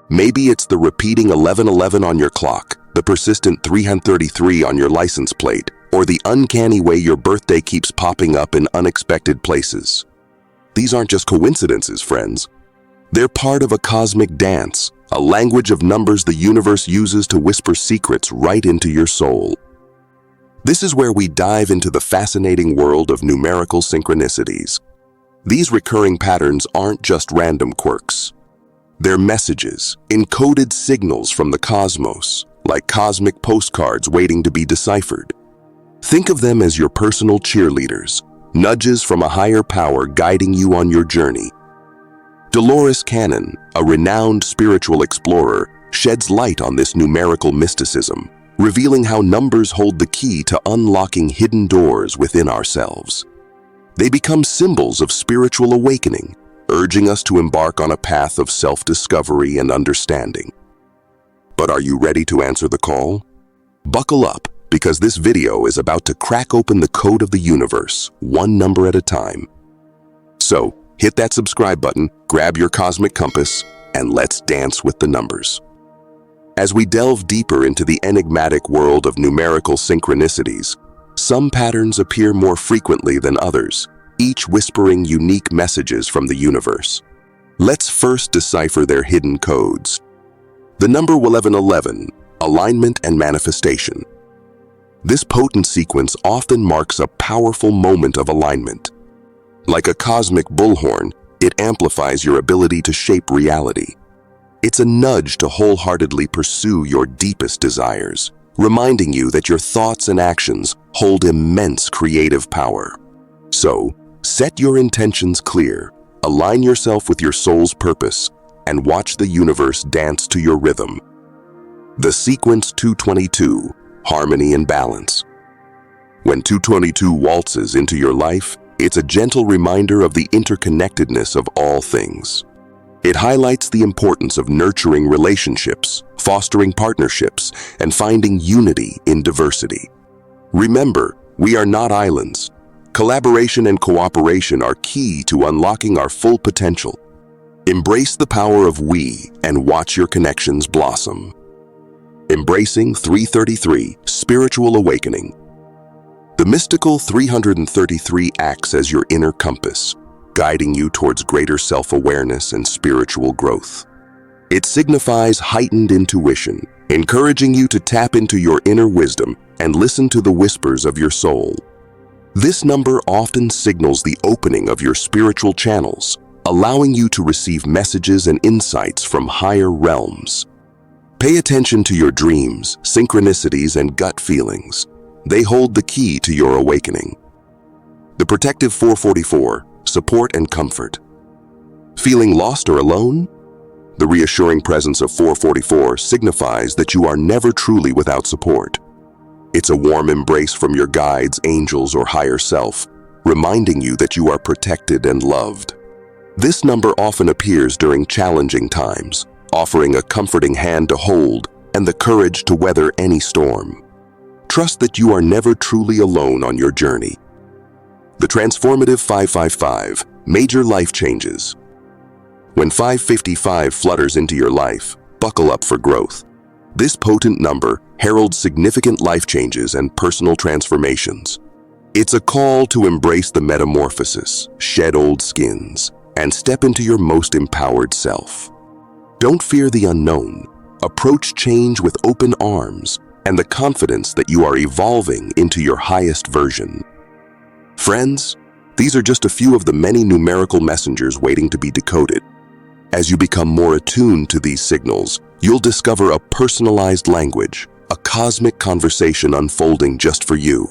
Maybe it's the repeating 1111 on your clock, the persistent 333 on your license plate, or the uncanny way your birthday keeps popping up in unexpected places. These aren't just coincidences, friends. They're part of a cosmic dance, a language of numbers the universe uses to whisper secrets right into your soul. This is where we dive into the fascinating world of numerical synchronicities. These recurring patterns aren't just random quirks. They're messages, encoded signals from the cosmos, like cosmic postcards waiting to be deciphered. Think of them as your personal cheerleaders, nudges from a higher power guiding you on your journey. Dolores Cannon, a renowned spiritual explorer, sheds light on this numerical mysticism, revealing how numbers hold the key to unlocking hidden doors within ourselves. They become symbols of spiritual awakening, urging us to embark on a path of self-discovery and understanding. But are you ready to answer the call? Buckle up, because this video is about to crack open the code of the universe, one number at a time. So, hit that subscribe button, grab your cosmic compass, and let's dance with the numbers. As we delve deeper into the enigmatic world of numerical synchronicities, some patterns appear more frequently than others, each whispering unique messages from the universe. Let's first decipher their hidden codes. The number 1111, alignment and manifestation. This potent sequence often marks a powerful moment of alignment. Like a cosmic bullhorn, it amplifies your ability to shape reality. It's a nudge to wholeheartedly pursue your deepest desires, reminding you that your thoughts and actions hold immense creative power. So, set your intentions clear, align yourself with your soul's purpose, and watch the universe dance to your rhythm. The sequence 222, harmony and balance. When 222 waltzes into your life, it's a gentle reminder of the interconnectedness of all things. It highlights the importance of nurturing relationships, fostering partnerships, and finding unity in diversity. Remember, we are not islands. Collaboration and cooperation are key to unlocking our full potential. Embrace the power of we and watch your connections blossom. Embracing 333, spiritual awakening. The mystical 333 acts as your inner compass, guiding you towards greater self-awareness and spiritual growth. It signifies heightened intuition, encouraging you to tap into your inner wisdom and listen to the whispers of your soul. This number often signals the opening of your spiritual channels, allowing you to receive messages and insights from higher realms. Pay attention to your dreams, synchronicities, and gut feelings. They hold the key to your awakening. The protective 444, support and comfort. Feeling lost or alone? The reassuring presence of 444 signifies that you are never truly without support. It's a warm embrace from your guides, angels, or higher self, reminding you that you are protected and loved. This number often appears during challenging times, offering a comforting hand to hold and the courage to weather any storm. Trust that you are never truly alone on your journey. The transformative 555, major life changes. When 555 flutters into your life, buckle up for growth. This potent number heralds significant life changes and personal transformations. It's a call to embrace the metamorphosis, shed old skins, and step into your most empowered self. Don't fear the unknown. Approach change with open arms and the confidence that you are evolving into your highest version. Friends, these are just a few of the many numerical messengers waiting to be decoded. As you become more attuned to these signals, you'll discover a personalized language, a cosmic conversation unfolding just for you.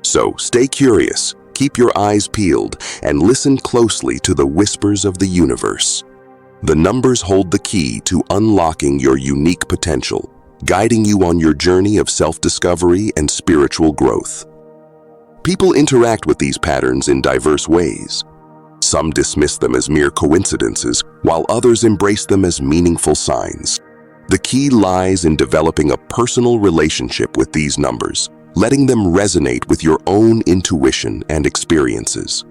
So stay curious, keep your eyes peeled, and listen closely to the whispers of the universe. The numbers hold the key to unlocking your unique potential, guiding you on your journey of self-discovery and spiritual growth. People interact with these patterns in diverse ways. Some dismiss them as mere coincidences, while others embrace them as meaningful signs. The key lies in developing a personal relationship with these numbers, letting them resonate with your own intuition and experiences.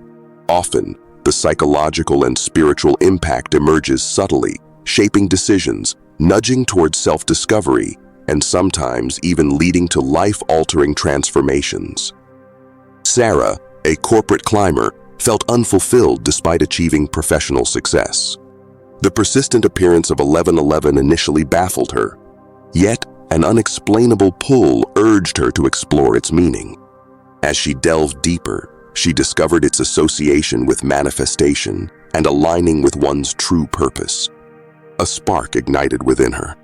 Often, the psychological and spiritual impact emerges subtly, shaping decisions, nudging towards self-discovery and sometimes even leading to life-altering transformations. Sarah, a corporate climber, felt unfulfilled despite achieving professional success. The persistent appearance of 1111 initially baffled her, yet an unexplainable pull urged her to explore its meaning. As she delved deeper, she discovered its association with manifestation and aligning with one's true purpose. A spark ignited within her.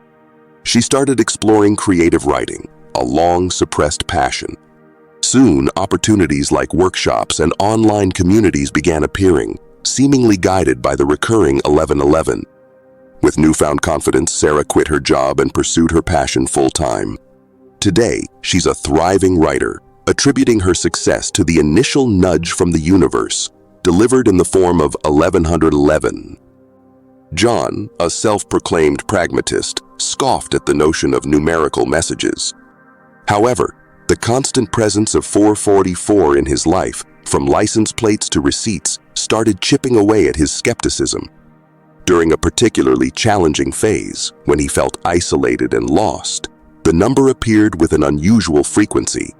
She started exploring creative writing, a long-suppressed passion. Soon, opportunities like workshops and online communities began appearing, seemingly guided by the recurring 1111. With newfound confidence, Sarah quit her job and pursued her passion full-time. Today, she's a thriving writer, attributing her success to the initial nudge from the universe, delivered in the form of 1111. John, a self-proclaimed pragmatist, scoffed at the notion of numerical messages. However, the constant presence of 444 in his life, from license plates to receipts, started chipping away at his skepticism. During a particularly challenging phase, when he felt isolated and lost, the number appeared with an unusual frequency.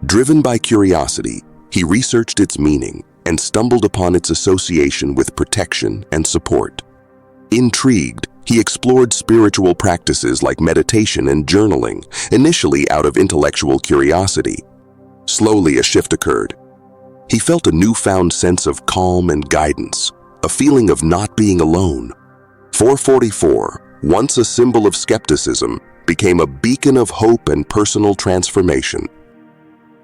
Driven by curiosity, he researched its meaning and stumbled upon its association with protection and support. Intrigued, he explored spiritual practices like meditation and journaling, initially out of intellectual curiosity. Slowly, a shift occurred. He felt a newfound sense of calm and guidance, a feeling of not being alone. 444, once a symbol of skepticism, became a beacon of hope and personal transformation.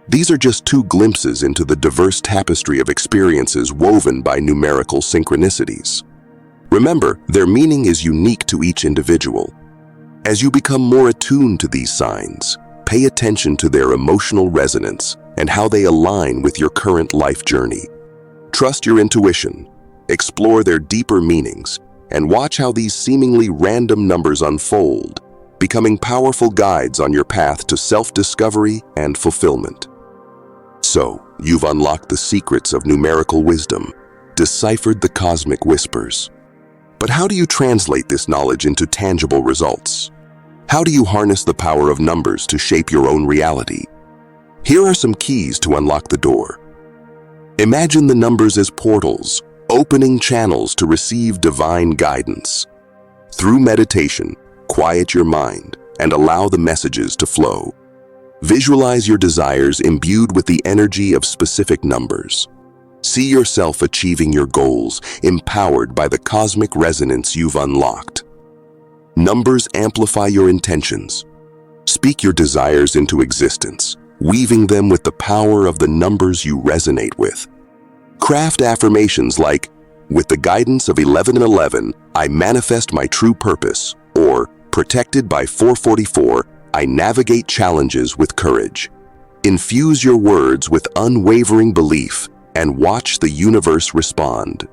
These are just two glimpses into the diverse tapestry of experiences woven by numerical synchronicities. Remember, their meaning is unique to each individual. As you become more attuned to these signs, pay attention to their emotional resonance and how they align with your current life journey. Trust your intuition, explore their deeper meanings, and watch how these seemingly random numbers unfold, becoming powerful guides on your path to self-discovery and fulfillment. So, you've unlocked the secrets of numerical wisdom, deciphered the cosmic whispers. But how do you translate this knowledge into tangible results? How do you harness the power of numbers to shape your own reality? Here are some keys to unlock the door. Imagine the numbers as portals, opening channels to receive divine guidance. Through meditation, quiet your mind and allow the messages to flow. Visualize your desires imbued with the energy of specific numbers. See yourself achieving your goals, empowered by the cosmic resonance you've unlocked. Numbers amplify your intentions. Speak your desires into existence, weaving them with the power of the numbers you resonate with. Craft affirmations like, "With the guidance of 1111, I manifest my true purpose," or "Protected by 444, I navigate challenges with courage." Infuse your words with unwavering belief and watch the universe respond.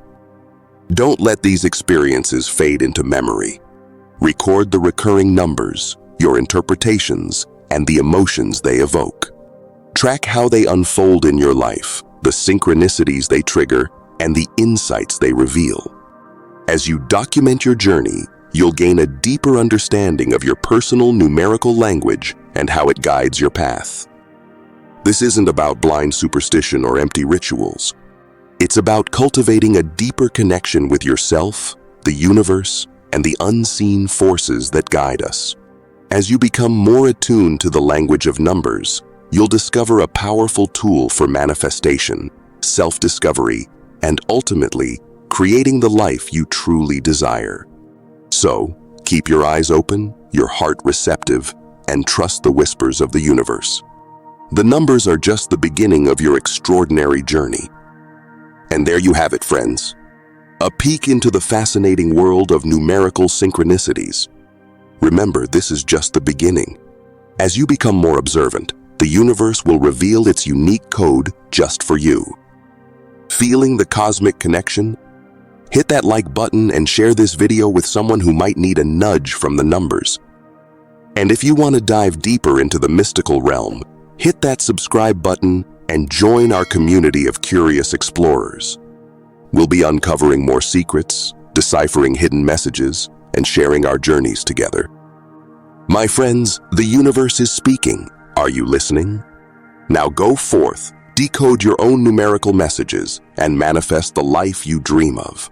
Don't let these experiences fade into memory. Record the recurring numbers, your interpretations, and the emotions they evoke. Track how they unfold in your life, the synchronicities they trigger, and the insights they reveal. As you document your journey, you'll gain a deeper understanding of your personal numerical language and how it guides your path. This isn't about blind superstition or empty rituals. It's about cultivating a deeper connection with yourself, the universe, and the unseen forces that guide us. As you become more attuned to the language of numbers, you'll discover a powerful tool for manifestation, self-discovery, and ultimately, creating the life you truly desire. So, keep your eyes open, your heart receptive, and trust the whispers of the universe. The numbers are just the beginning of your extraordinary journey. And there you have it, friends. A peek into the fascinating world of numerical synchronicities. Remember, this is just the beginning. As you become more observant, the universe will reveal its unique code just for you. Feeling the cosmic connection? Hit that like button and share this video with someone who might need a nudge from the numbers. And if you want to dive deeper into the mystical realm, hit that subscribe button and join our community of curious explorers. We'll be uncovering more secrets, deciphering hidden messages, and sharing our journeys together. My friends, the universe is speaking. Are you listening? Now go forth, decode your own numerical messages, and manifest the life you dream of.